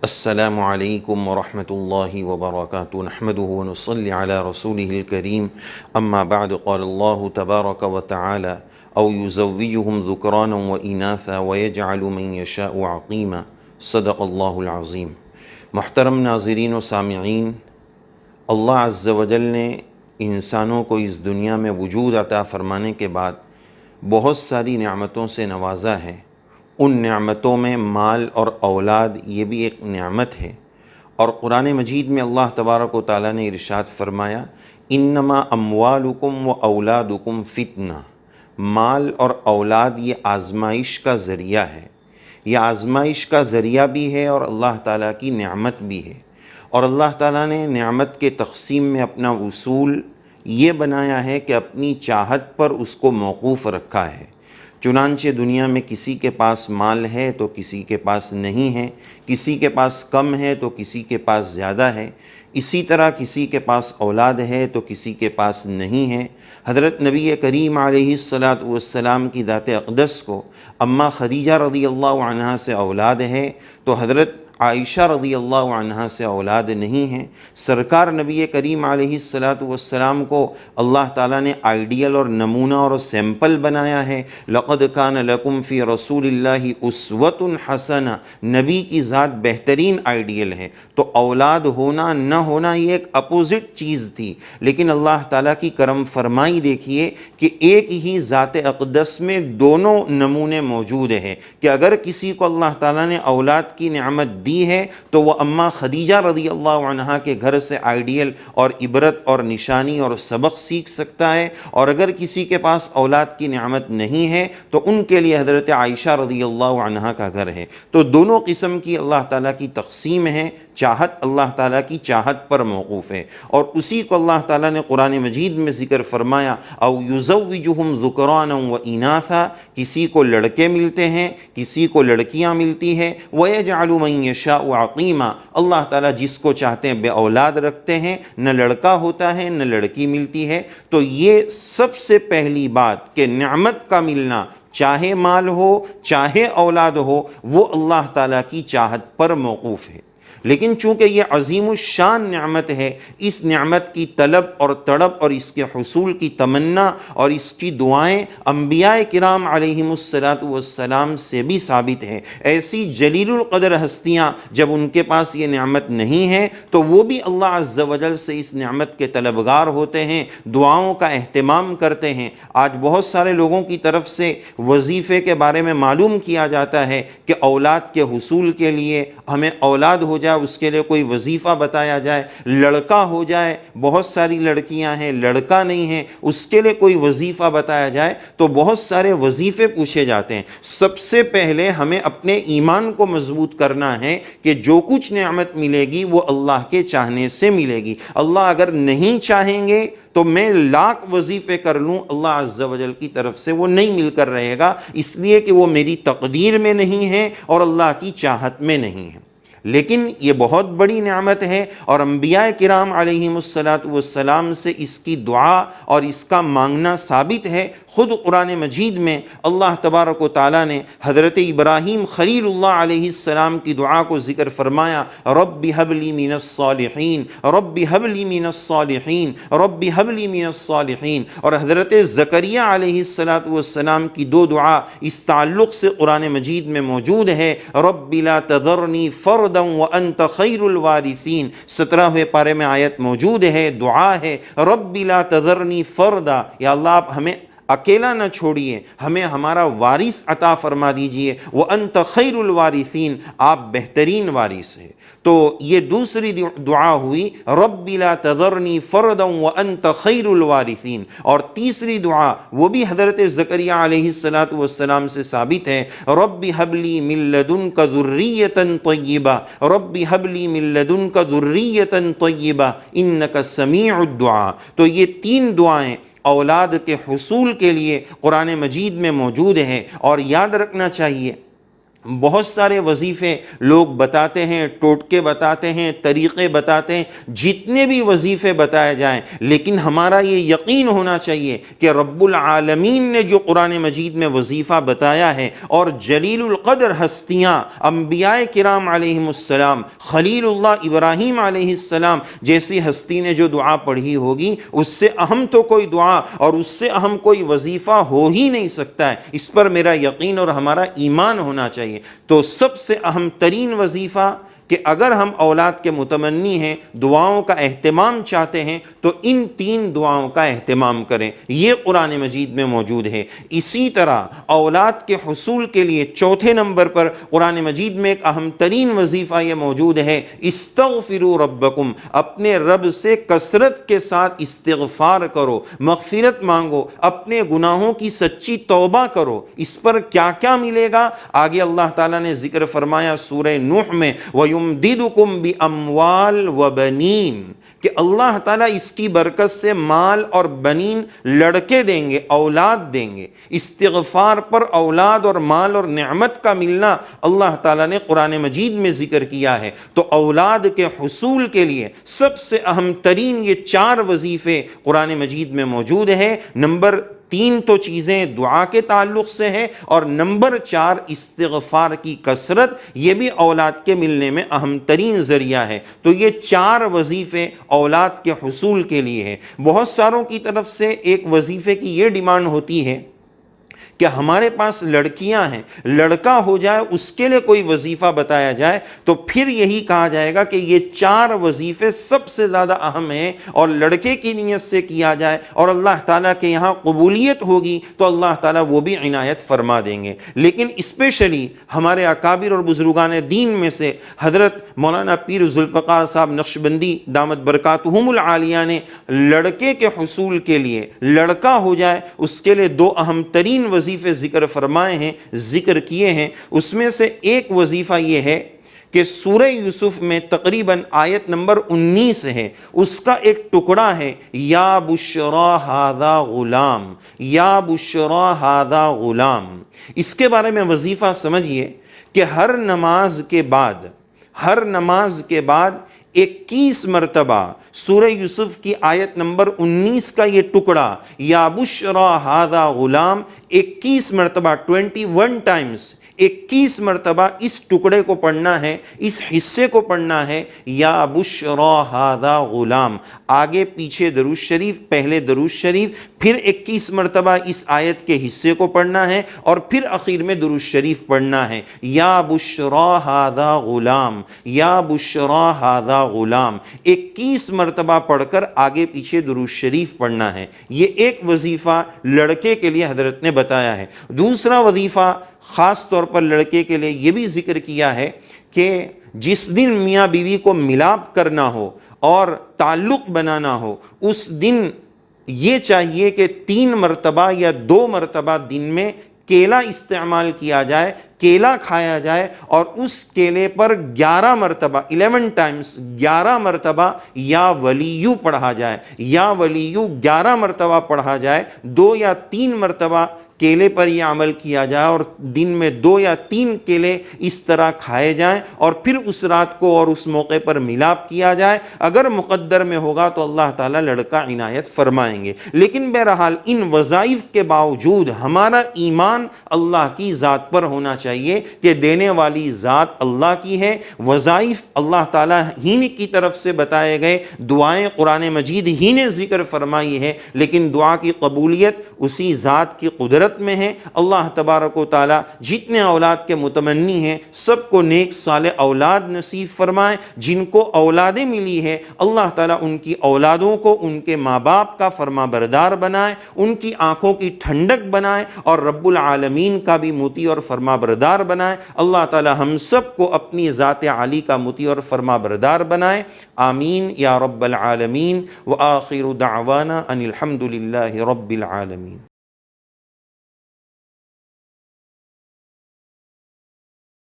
السلام علیکم ورحمۃ اللہ وبرکاتہ نحمده ونصلی علی رسوله الکریم اما بعد قال اللہ تبارک وتعالی او یزوجهم ذکرانا واناثا ویجعل من یشاء عقیما صدق اللہ العظیم۔ محترم ناظرین و سامعین، اللہ عز و جل نے انسانوں کو اس دنیا میں وجود عطا فرمانے کے بعد بہت ساری نعمتوں سے نوازا ہے۔ ان نعمتوں میں مال اور اولاد یہ بھی ایک نعمت ہے، اور قرآن مجید میں اللہ تبارک و تعالیٰ نے ارشاد فرمایا انما اموالکم و اولادکم فتنہ، مال اور اولاد یہ آزمائش کا ذریعہ ہے، یہ آزمائش کا ذریعہ بھی ہے اور اللہ تعالیٰ کی نعمت بھی ہے۔ اور اللہ تعالیٰ نے نعمت کے تقسیم میں اپنا اصول یہ بنایا ہے کہ اپنی چاہت پر اس کو موقوف رکھا ہے۔ چنانچہ دنیا میں کسی کے پاس مال ہے تو کسی کے پاس نہیں ہے، کسی کے پاس کم ہے تو کسی کے پاس زیادہ ہے، اسی طرح کسی کے پاس اولاد ہے تو کسی کے پاس نہیں ہے۔ حضرت نبی کریم علیہ السلام کی ذات اقدس کو اماں خدیجہ رضی اللہ عنہا سے اولاد ہے تو حضرت عائشہ رضی اللہ عنہا سے اولاد نہیں ہیں۔ سرکار نبی کریم علیہ السلام کو اللہ تعالیٰ نے آئیڈیل اور نمونہ اور سیمپل بنایا ہے۔ لقد کان لکم فی رسول اللہ اسوۃ حسنہ، نبی کی ذات بہترین آئیڈیل ہے۔ تو اولاد ہونا نہ ہونا یہ ایک اپوزٹ چیز تھی، لیکن اللہ تعالیٰ کی کرم فرمائی دیکھیے کہ ایک ہی ذات اقدس میں دونوں نمونے موجود ہیں، کہ اگر کسی کو اللہ تعالیٰ نے اولاد کی نعمت دی ہے تو وہ اماں خدیجہ رضی اللہ عنہا کے گھر سے آئیڈیل اور عبرت اور نشانی اور سبق سیکھ سکتا ہے، اور اگر کسی کے پاس اولاد کی نعمت نہیں ہے تو ان کے لیے حضرت عائشہ رضی اللہ عنہا کا گھر ہے۔ تو دونوں قسم کی اللہ تعالیٰ کی تقسیم ہے، چاہت اللہ تعالیٰ کی چاہت پر موقوف ہے، اور اسی کو اللہ تعالیٰ نے قرآن مجید میں ذکر فرمایا او یزوجہم ذکرانا و اناثا، کسی کو لڑکے ملتے ہیں کسی کو لڑکیاں ملتی ہیں، ویجعل من یشاء عقیما، اللہ تعالیٰ جس کو چاہتے ہیں بے اولاد رکھتے ہیں، نہ لڑکا ہوتا ہے نہ لڑکی ملتی ہے۔ تو یہ سب سے پہلی بات کہ نعمت کا ملنا، چاہے مال ہو چاہے اولاد ہو، وہ اللہ تعالیٰ کی چاہت پر موقوف ہے۔ لیکن چونکہ یہ عظیم الشان نعمت ہے، اس نعمت کی طلب اور تڑپ اور اس کے حصول کی تمنا اور اس کی دعائیں انبیاء کرام علیہم السلام سے بھی ثابت ہے۔ ایسی جلیل القدر ہستیاں جب ان کے پاس یہ نعمت نہیں ہے تو وہ بھی اللہ عز و جل سے اس نعمت کے طلبگار ہوتے ہیں، دعاؤں کا اہتمام کرتے ہیں۔ آج بہت سارے لوگوں کی طرف سے وظیفے کے بارے میں معلوم کیا جاتا ہے کہ اولاد کے حصول کے لیے ہمیں اولاد ہو جائے، اس کے لیے کوئی وظیفہ بتایا جائے، لڑکا ہو جائے، بہت ساری لڑکیاں ہیں لڑکا نہیں ہے، اس کے لیے کوئی وظیفہ بتایا جائے تو بہت سارے وظیفے پوچھے جاتے ہیں۔ سب سے پہلے ہمیں اپنے ایمان کو مضبوط کرنا ہے کہ جو کچھ نعمت ملے گی وہ اللہ کے چاہنے سے ملے گی۔ اللہ اگر نہیں چاہیں گے تو میں لاکھ وظیفے کر لوں، اللہ عز و جل کی طرف سے وہ نہیں مل کر رہے گا، اس لیے کہ وہ میری تقدیر میں نہیں ہے اور اللہ کی چاہت میں نہیں ہے۔ لیکن یہ بہت بڑی نعمت ہے، اور انبیاء کرام علیہم السلام سے اس کی دعا اور اس کا مانگنا ثابت ہے۔ خود قرآن مجید میں اللہ تبارک و تعالیٰ نے حضرت ابراہیم خلیل اللہ علیہ السلام کی دعا کو ذکر فرمایا، رب هب لی من الصالحین، رب هب لی من الصالحین، رب هب لی من الصالحین۔ اور حضرت زکریا علیہ السلام کی دو دعا اس تعلق سے قرآن مجید میں موجود ہے، رب لا تذرنی فردا وانت خیر الوارثین، 17ویں پارے میں آیت موجود ہے، دعا ہے، رب لا تذرنی فردا، یا اللہ آپ ہمیں اکیلا نہ چھوڑیے، ہمیں ہمارا وارث عطا فرما دیجئے، وانت خیر الوارثین، آپ بہترین وارث ہیں۔ تو یہ دوسری دعا ہوئی، رب لا تذرنی فردا وانت خیر الوارثین۔ اور تیسری دعا وہ بھی حضرت زکریا علیہ السلام سے ثابت ہے، رب هب لی من لدنک ذریۃ طیبہ، رب هب لی من لدنک ذریۃ طیبہ انک سمیع الدعاء۔ تو یہ تین دعائیں اولاد کے حصول کے لیے قرآن مجید میں موجود ہیں، اور یاد رکھنا چاہیے بہت سارے وظیفے لوگ بتاتے ہیں، ٹوٹکے بتاتے ہیں، طریقے بتاتے ہیں، جتنے بھی وظیفے بتائے جائیں، لیکن ہمارا یہ یقین ہونا چاہیے کہ رب العالمین نے جو قرآن مجید میں وظیفہ بتایا ہے، اور جلیل القدر ہستیاں انبیاء کرام علیہم السلام، خلیل اللہ ابراہیم علیہ السلام جیسی ہستی نے جو دعا پڑھی ہوگی، اس سے اہم تو کوئی دعا اور اس سے اہم کوئی وظیفہ ہو ہی نہیں سکتا ہے۔ اس پر میرا یقین اور ہمارا ایمان ہونا چاہیے۔ تو سب سے اہم ترین وظیفہ کہ اگر ہم اولاد کے متمنی ہیں، دعاؤں کا اہتمام چاہتے ہیں، تو ان 3 دعاؤں کا اہتمام کریں۔ یہ قرآن مجید میں موجود ہے۔ اسی طرح اولاد کے حصول کے لیے چوتھے نمبر پر قرآن مجید میں ایک اہم ترین وظیفہ یہ موجود ہے، استغفروا ربکم، اپنے رب سے کثرت کے ساتھ استغفار کرو، مغفرت مانگو، اپنے گناہوں کی سچی توبہ کرو۔ اس پر کیا کیا ملے گا؟ آگے اللہ تعالیٰ نے ذکر فرمایا سورہ نوح میں، وَيُمْدِدُكُمْ بِأَمْوَالٍ وَبَنِينَ، کہ اللہ تعالیٰ اس کی برکت سے مال اور بنین، لڑکے دیں گے، اولاد دیں گے۔ استغفار پر اولاد اور مال اور نعمت کا ملنا اللہ تعالیٰ نے قرآن مجید میں ذکر کیا ہے۔ تو اولاد کے حصول کے لیے سب سے اہم ترین یہ 4 وظیفے قرآن مجید میں موجود ہیں۔ نمبر 3 تو چیزیں دعا کے تعلق سے ہے، اور نمبر 4 استغفار کی کثرت، یہ بھی اولاد کے ملنے میں اہم ترین ذریعہ ہے۔ تو یہ 4 وظیفے اولاد کے حصول کے لیے ہے۔ بہت ساروں کی طرف سے ایک وظیفے کی یہ ڈیمانڈ ہوتی ہے کہ ہمارے پاس لڑکیاں ہیں، لڑکا ہو جائے اس کے لیے کوئی وظیفہ بتایا جائے، تو پھر یہی کہا جائے گا کہ یہ 4 وظیفے سب سے زیادہ اہم ہیں، اور لڑکے کی نیت سے کیا جائے اور اللہ تعالیٰ کے یہاں قبولیت ہوگی تو اللہ تعالیٰ وہ بھی عنایت فرما دیں گے۔ لیکن اسپیشلی ہمارے اکابر اور بزرگان دین میں سے حضرت مولانا پیر ذوالفقار صاحب نقشبندی دامت برکاتہم العالیہ نے لڑکے کے حصول کے لیے، لڑکا ہو جائے اس کے لیے 2 اہم ترین وظیفے ذکر فرمائے ہیں، ذکر کیے ہیں۔ اس میں سے ایک وظیفہ یہ ہے کہ سورہ یوسف میں تقریباً آیت نمبر 19 ہے، اس کا ایک ٹکڑا ہے، یا بشرا ھذا غلام، یا بشرا ھذا غلام۔ اس کے بارے میں وظیفہ سمجھیے کہ ہر نماز کے بعد 21 مرتبہ سورہ یوسف کی آیت نمبر 19 کا یہ ٹکڑا، یا بشرا ھذا غلام، 21 مرتبہ 21 ٹائمز 21 مرتبہ اس ٹکڑے کو پڑھنا ہے، اس حصے کو پڑھنا ہے، یا بشرا ھذا غلام۔ آگے پیچھے درود شریف، پہلے درود شریف، پھر 21 مرتبہ اس آیت کے حصے کو پڑھنا ہے، اور پھر اخیر میں درود شریف پڑھنا ہے، یا بشرا ھذا غلام، یا بشرا ھذا غلام۔ 21 مرتبہ پڑھ کر آگے پیچھے درود شریف پڑھنا ہے۔ یہ ایک وظیفہ لڑکے کے لیے حضرت نے بتایا ہے۔ دوسرا وظیفہ خاص طور پر لڑکے کے لیے یہ بھی ذکر کیا ہے کہ جس دن میاں بیوی کو ملاپ کرنا ہو اور تعلق بنانا ہو، اس دن یہ چاہیے کہ 3 مرتبہ یا 2 مرتبہ دن میں کیلا استعمال کیا جائے، کیلا کھایا جائے، اور اس کیلے پر 11 مرتبہ 11 ٹائمز 11 مرتبہ یا ولیو پڑھا جائے، یا ولیو 11 مرتبہ پڑھا جائے، 2 یا 3 مرتبہ کیلے پر یہ عمل کیا جائے، اور دن میں 2 یا 3 کیلے اس طرح کھائے جائیں، اور پھر اس رات کو اور اس موقع پر ملاپ کیا جائے۔ اگر مقدر میں ہوگا تو اللہ تعالیٰ لڑکا عنایت فرمائیں گے۔ لیکن بہرحال ان وظائف کے باوجود ہمارا ایمان اللہ کی ذات پر ہونا چاہیے کہ دینے والی ذات اللہ کی ہے، وظائف اللہ تعالیٰ ہی کی طرف سے بتائے گئے، دعائیں قرآن مجید ہی نے ذکر فرمائی ہے، لیکن دعا کی قبولیت اسی ذات کی قدرت میں ہے۔ اللہ تبارک و تعالیٰ جتنے اولاد کے متمنی ہیں سب کو نیک صالح اولاد نصیب فرمائے۔ جن کو اولادیں ملی ہے اللہ تعالیٰ ان کی اولادوں کو ان کے ماں باپ کا فرما بردار بنائے، ان کی آنکھوں کی ٹھنڈک بنائے، اور رب العالمین کا بھی مطیع اور فرما بردار بنائے۔ اللہ تعالیٰ ہم سب کو اپنی ذات عالی کا مطیع اور فرما بردار بنائے، آمین یا رب العالمین۔ وآخر دعوانا ان الحمد للہ رب العالمین۔